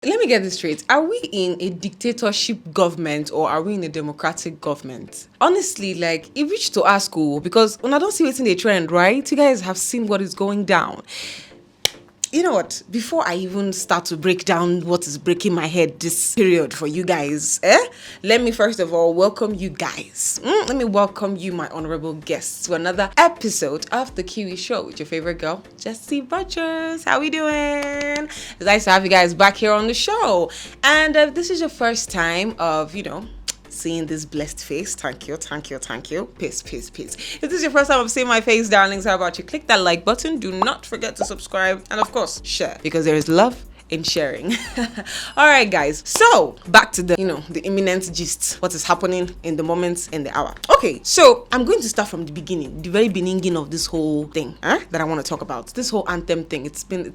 Let me get this straight. Are we in a dictatorship government or are we in a democratic government? Honestly, like, it reached to ask who, because when I don't see what's in the trend, right? You guys have seen what is going down. You know what? Before I even start to break down what is breaking my head this period for you guys, let me first of all welcome you guys. Let me welcome you, my honorable guests, to another episode of The Kiwi Show with your favorite girl, Jessie Butchers. How we doing? It's nice to have you guys back here on the show. And if this is your first time of, seeing this blessed face, thank you. Peace. If this is your first time of seeing my face, darlings, how about you click that like button? Do not forget to subscribe and of course share, because there is love in sharing. All right, guys. So back to the imminent gist. What is happening in the moments in the hour? Okay, so I'm going to start from the beginning, the very beginning of this whole thing that I want to talk about. This whole anthem thing. It's been a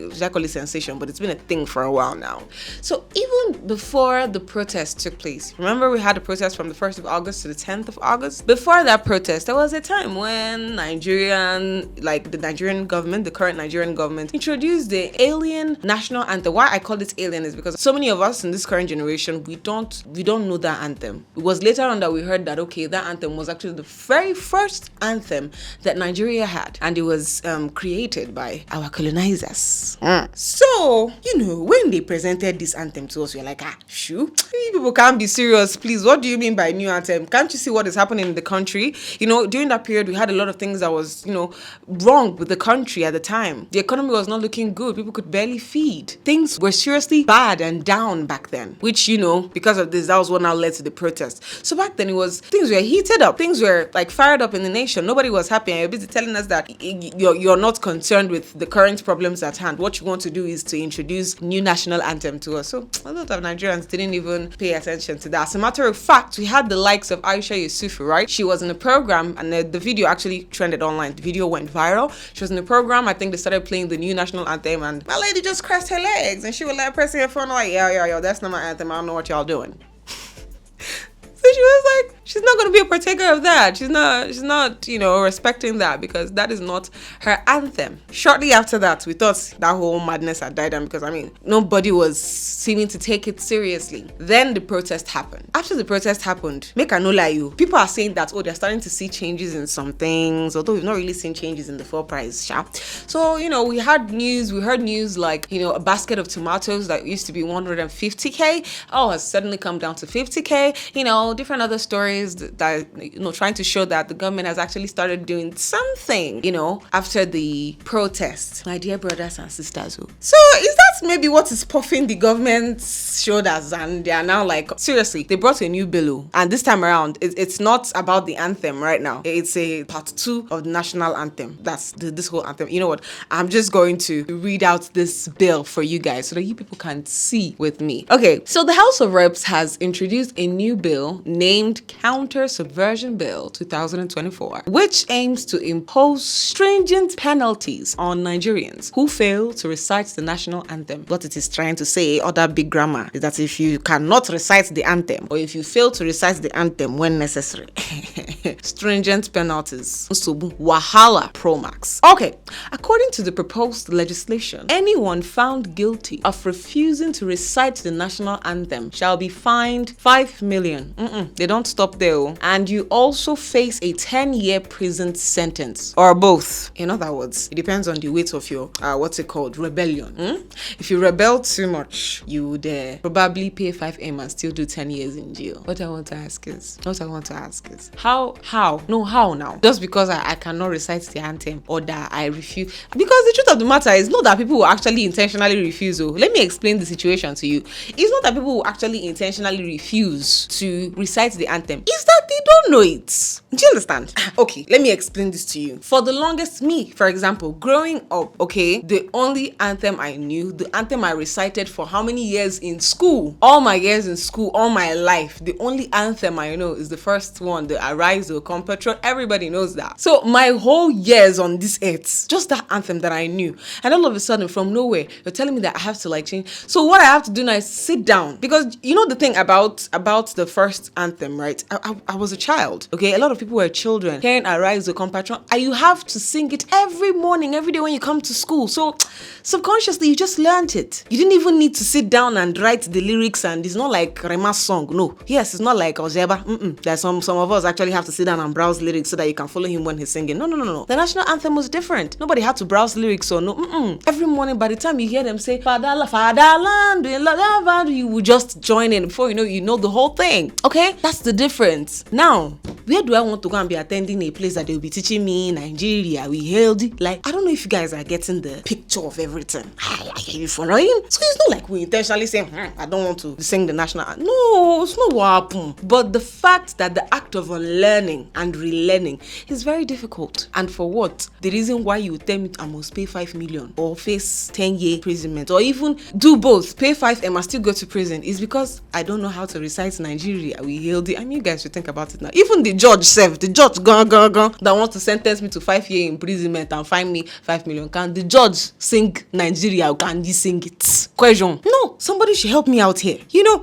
Jacoli sensation, but it's been a thing for a while now. So even before the protest took place, remember we had a protest from the 1st of August to the 10th of August. Before that protest, there was a time when the Nigerian government, the current Nigerian government, introduced the alien national anthem. Why I call it alien is because so many of us in this current generation, we don't know that anthem. It was later on that we heard that that anthem was actually the very first anthem that Nigeria had, and it was created by our colonizers. So when they presented this anthem to us, we were like, you people can't be serious, please. What do you mean by new anthem? Can't you see what is happening in the country? During that period, we had a lot of things that was wrong with the country at the time. The economy was not looking good. People could barely feed. Things were seriously bad and down back then, which, because of this, that was what now led to the protest. So back then things were heated up. Things were fired up in the nation. Nobody was happy. And you're busy telling us that you're not concerned with the current problems at hand. What you want to do is to introduce new national anthem to us. So a lot of Nigerians didn't even pay attention to that. As a matter of fact, we had the likes of Aisha Yesufu, right? She was in a program and the video actually trended online. The video went viral. She was in a program. I think they started playing the new national anthem and my lady just crossed her legs and she was like pressing her phone like, yo, that's not my anthem. I don't know what y'all doing. So she was like, she's not going to be a partaker of that. She's not, respecting that because that is not her anthem. Shortly after that, we thought that whole madness had died down because, nobody was seeming to take it seriously. Then the protest happened. After the protest happened, make I no lie you, people are saying that, they're starting to see changes in some things, although we've not really seen changes in the full price shop. So, we heard news like, a basket of tomatoes that used to be 150K, has suddenly come down to 50K, different other stories that trying to show that the government has actually started doing something, after the protest. My dear brothers and sisters. So is that maybe what is puffing the government's shoulders and they are now like, seriously, they brought a new bill and this time around it's not about the anthem right now. It's a part 2 of the national anthem. That's this whole anthem. You know what? I'm just going to read out this bill for you guys so that you people can see with me. Okay, so the House of Reps has introduced a new bill named Counter Subversion Bill 2024, which aims to impose stringent penalties on Nigerians who fail to recite the national anthem. What it is trying to say, other big grammar, is that if you cannot recite the anthem or if you fail to recite the anthem when necessary, stringent penalties. Wahala Pro Max. Okay, according to the proposed legislation, anyone found guilty of refusing to recite the national anthem shall be fined 5 million. They don't stop there. And you also face a 10-year prison sentence or both. In other words, it depends on the weight of your rebellion. If you rebel too much, you would probably pay 5M and still do 10 years in jail. What I want to ask is how now? Just because I cannot recite the anthem or that I refuse? Because the truth of the matter is not that people will actually intentionally refuse. Let me explain the situation to you. It's not that people will actually intentionally refuse to recite the anthem. It's that they don't know it. Do you understand? Okay, let me explain this to you. For the longest, me, for example, growing up, the only anthem I knew, the anthem I recited for how many years in school? All my years in school, all my life, the only anthem I know is the first one, the Arise O Compatriots. Everybody knows that. So my whole years on this earth, just that anthem that I knew. And all of a sudden, from nowhere, you're telling me that I have to change. So what I have to do now is sit down. Because the thing about the first anthem, right? I I was a child, okay? A lot of people were children hearing Arise O Compatriots, and you have to sing it every morning, every day when you come to school. So subconsciously, you just learned it. You didn't even need to sit down and write the lyrics, and it's not like Rema's song. No. Yes, it's not like Ozeba. There's some of us actually have to sit down and browse lyrics so that you can follow him when he's singing. No. The national anthem was different. Nobody had to browse lyrics or no. Every morning, by the time you hear them say, Fatherland, you will just join in. Before you know the whole thing. Okay? That's the difference. Now, where do I want to go and be attending a place that they'll be teaching me Nigeria, we healthy? Like, I don't know if you guys are getting the picture of everything. Are you following? So it's not like we intentionally say, I don't want to sing the national anthem. No, it's not what happened. But the fact that the act of unlearning and relearning is very difficult. And for what? The reason why you tell me I must pay 5 million or face 10-year imprisonment or even do both, pay 5 and must still go to prison, is because I don't know how to recite Nigeria, we healthy. I mean, you guys should think about it now. Even the judge that wants to sentence me to 5 year imprisonment and fine me 5 million, can the judge sing Nigeria or can he sing it? Question. No, somebody should help me out here.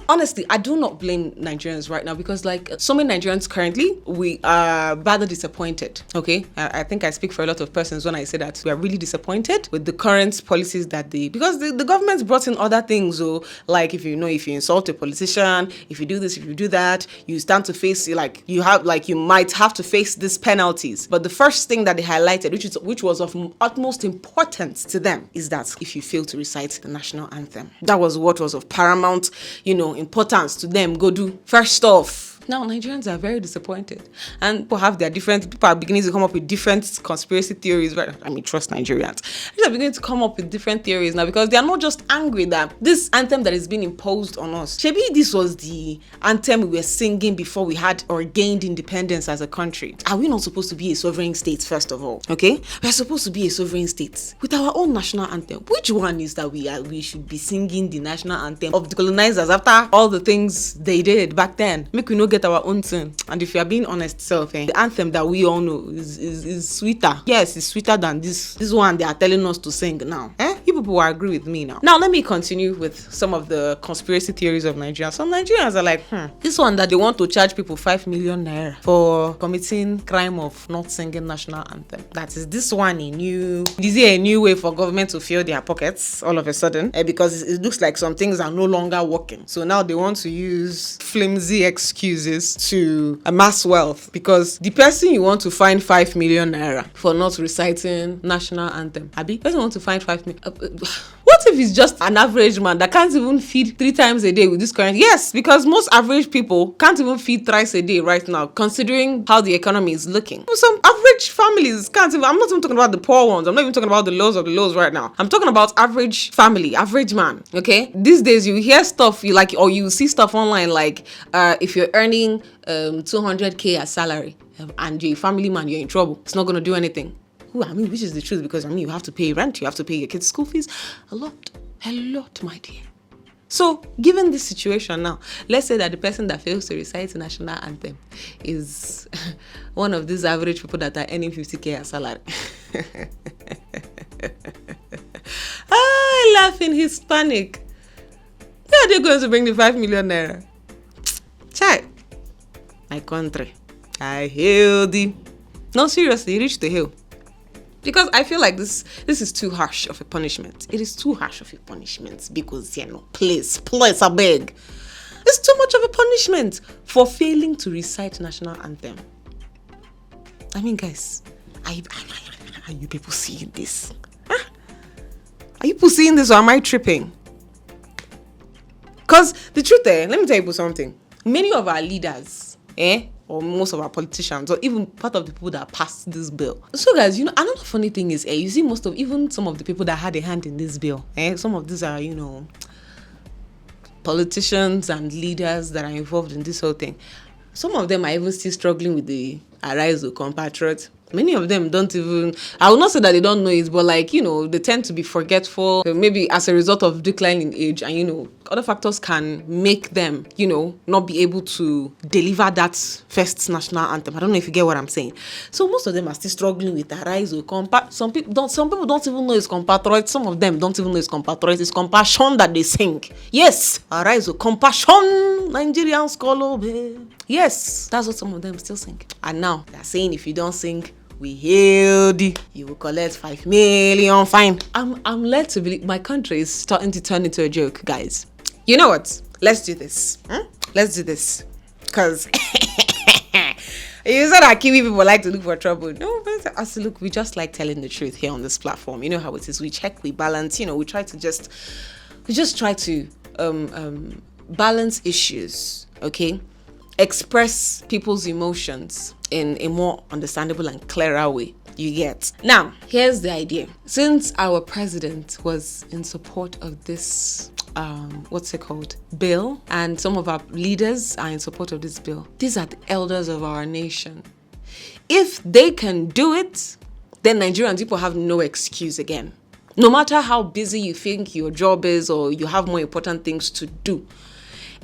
Honestly, I do not blame Nigerians right now because like so many Nigerians currently, we are rather disappointed. Okay, I think I speak for a lot of persons when I say that we are really disappointed with the current policies that because the government's brought in other things. So like if you insult a politician, if you do this, if you do that, you stand to face you might have to face these penalties. But the first thing that they highlighted, which was of utmost importance to them, is that if you fail to recite the national anthem, that was what was of paramount, importance to them. Go do first off. Now, Nigerians are very disappointed, and people are beginning to come up with different conspiracy theories. Right? I mean, trust Nigerians. They are beginning to come up with different theories now because they are not just angry that this anthem that is being imposed on us. Shebi, this was the anthem we were singing before we had or gained independence as a country. Are we not supposed to be a sovereign state, first of all? Okay? We're supposed to be a sovereign state with our own national anthem. Which one is that we should be singing the national anthem of the colonizers after all the things they did back then? Make we no get our own thing. And if you are being honest the anthem that we all know is sweeter. Yes, it's sweeter than this one they are telling us to sing now. You people will agree with me now. Now let me continue with some of the conspiracy theories of Nigeria. Some Nigerians are like, this one that they want to charge people 5 million naira for committing crime of not singing national anthem. That is this one is it a new way for government to fill their pockets all of a sudden? Because it looks like some things are no longer working. So now they want to use flimsy excuses to amass wealth, because the person you want to fine 5 million naira for not reciting national anthem, Abi, person want to fine 5 million. What if it's just an average man that can't even feed 3 times a day with this current? Yes, because most average people can't even feed thrice a day right now, considering how the economy is looking. Some average families can't even. I'm not even talking about the poor ones. I'm not even talking about the lows of the lows right now. I'm talking about average family, average man. Okay, these days you hear stuff or you see stuff online like if you're earning 200k as salary and you're a family man, you're in trouble. It's not gonna do anything. Which is the truth, because you have to pay rent, you have to pay your kids' school fees, a lot, my dear. So, given this situation now, let's say that the person that fails to recite the national anthem is one of these average people that are earning 50k as salary. I laugh in Hispanic. Where are they going to bring the 5 million naira? Chai, my country, I hail thee. No, seriously, reach the hill. Because I feel like this is too harsh of a punishment. It is too harsh of a punishment because, please, I beg. It's too much of a punishment for failing to recite national anthem. I mean, guys, are you people seeing this? Huh? Are you people seeing this, or am I tripping? Because the truth let me tell you something. Many of our leaders, or most of our politicians, or even part of the people that passed this bill. So guys, another funny thing is, you see even some of the people that had a hand in this bill, some of these are, politicians and leaders that are involved in this whole thing. Some of them are even still struggling with the Arise O Compatriots. Many of them don't even, I will not say that they don't know it, but they tend to be forgetful, maybe as a result of decline in age, and other factors can make them, not be able to deliver that first national anthem. I don't know if you get what I'm saying. So most of them are still struggling with Arise O Compatriots. Some people don't even know it's compatriots. Some of them don't even know it's compatriots. It's compassion that they sing. Yes, Arise O Compassion, Nigerian scholar. Yes, that's what some of them still sing. And now they're saying if you don't sing, we hailed you will collect 5 million fine. I'm led to believe my country is starting to turn into a joke, guys. You know what? Let's do this. Let's do this. Because you said that Kiwi people like to look for trouble. No, but as look, we just like telling the truth here on this platform. You know how it is. We check, we balance. We try to just try to balance issues. Okay, express people's emotions in a more understandable and clearer way. You get. Now, here's the idea. Since our president was in support of this bill, and some of our leaders are in support of this bill, these are the elders of our nation. If they can do it, then Nigerian people have no excuse again. No matter how busy you think your job is or you have more important things to do,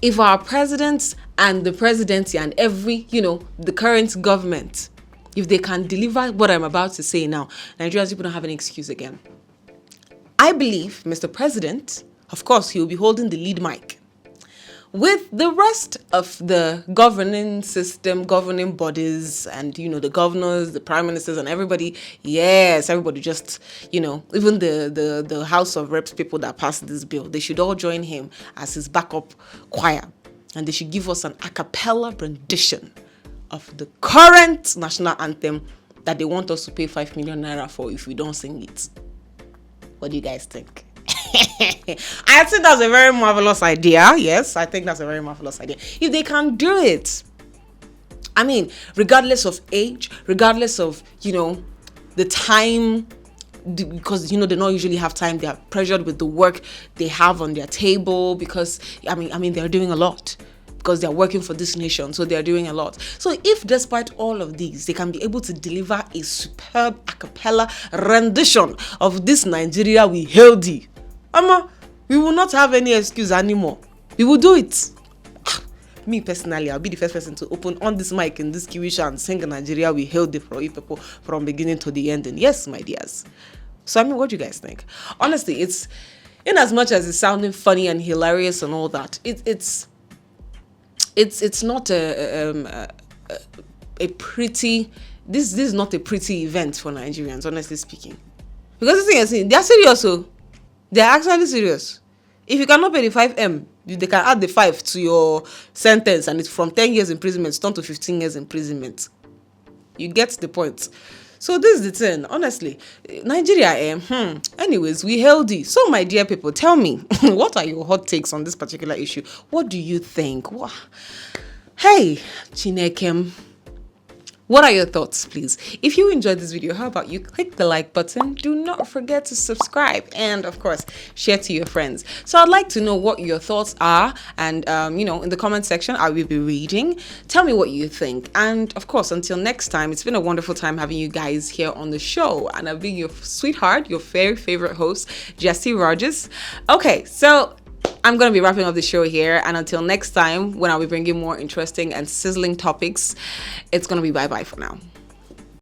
if our presidents and the presidency and the current government, if they can deliver what I'm about to say now, Nigerian people don't have an excuse again. I believe Mr. President, of course, he will be holding the lead mic with the rest of the governing system, governing bodies, and the governors, the prime ministers, and everybody. Yes, everybody just even the House of Reps people that passed this bill, they should all join him as his backup choir, and they should give us an a cappella rendition of the current national anthem that they want us to pay 5 million naira for if we don't sing it. What do you guys think? I think that's a very marvelous idea. Yes, I think that's a very marvelous idea. If they can do it, I mean, regardless of age, regardless of, the time, because, they don't usually have time. They are pressured with the work they have on their table because, they're doing a lot. Because they're working for this nation, so they're doing a lot. So if despite all of these, they can be able to deliver a superb a cappella rendition of this Nigeria we hail thee, we will not have any excuse anymore. We will do it. Me personally, I'll be the first person to open on this mic in this Kiwi show and sing Nigeria we hail thee for you people from beginning to the end. And yes, my dears. So what do you guys think? Honestly, it's in as much as it's sounding funny and hilarious and all that, it's not a pretty. This is not a pretty event for Nigerians, honestly speaking, because the thing is, they are serious. So they are actually serious. If you cannot pay the 5M, they can add the 5 to your sentence, and it's from 10 years imprisonment down to 15 years imprisonment. You get the point. So this is the thing, honestly. Nigeria, anyways, we healthy. So my dear people, tell me, what are your hot takes on this particular issue? What do you think? Hey, Chinekem, what are your thoughts, please? If you enjoyed this video, how about you click the like button? Do not forget to subscribe and, of course, share to your friends. So I'd like to know what your thoughts are, and in the comment section, I will be reading. Tell me what you think. And of course, until next time, it's been a wonderful time having you guys here on the show. And I've been your sweetheart, your very favorite host, Jessie Rogers. Okay, so I'm going to be wrapping up the show here, and until next time when I'll be bringing more interesting and sizzling topics, it's going to be bye-bye for now.